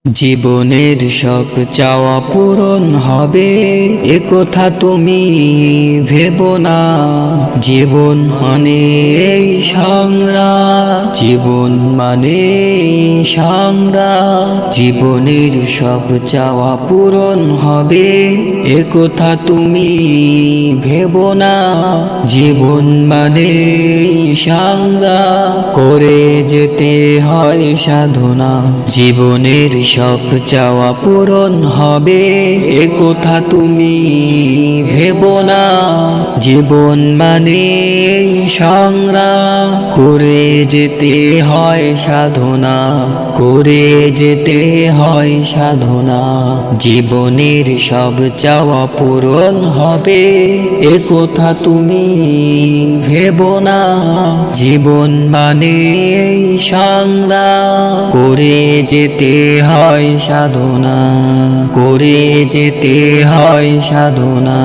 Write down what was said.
জীবনের সব চাওয়া পূরণ হবে এ কথা তুমি ভেবো না। জীবন মানে এই সংগ্রাম, জীবন মানে সংগ্রাম। জীবনের সব চাওয়া পূরণ হবে এ কথা তুমি ভেবো না। জীবন মানে সংগ্রাম, করে যেতে হয় সাধনা। জীবনের সব চাওয়া পূরণ হবে এ কথা তুমি ভেবো না। জীবন মানে সংগ্রাম, করে যেতে হয় সাধনা, করে যেতে হয় সাধনা। জীবনের সব চাওয়া পূরণ হবে এ কথা তুমি ভেবো না। জীবন মানে সংগ্রাম, করে যেতে হয় সাধনা, করে যেতে হয় সাধনা।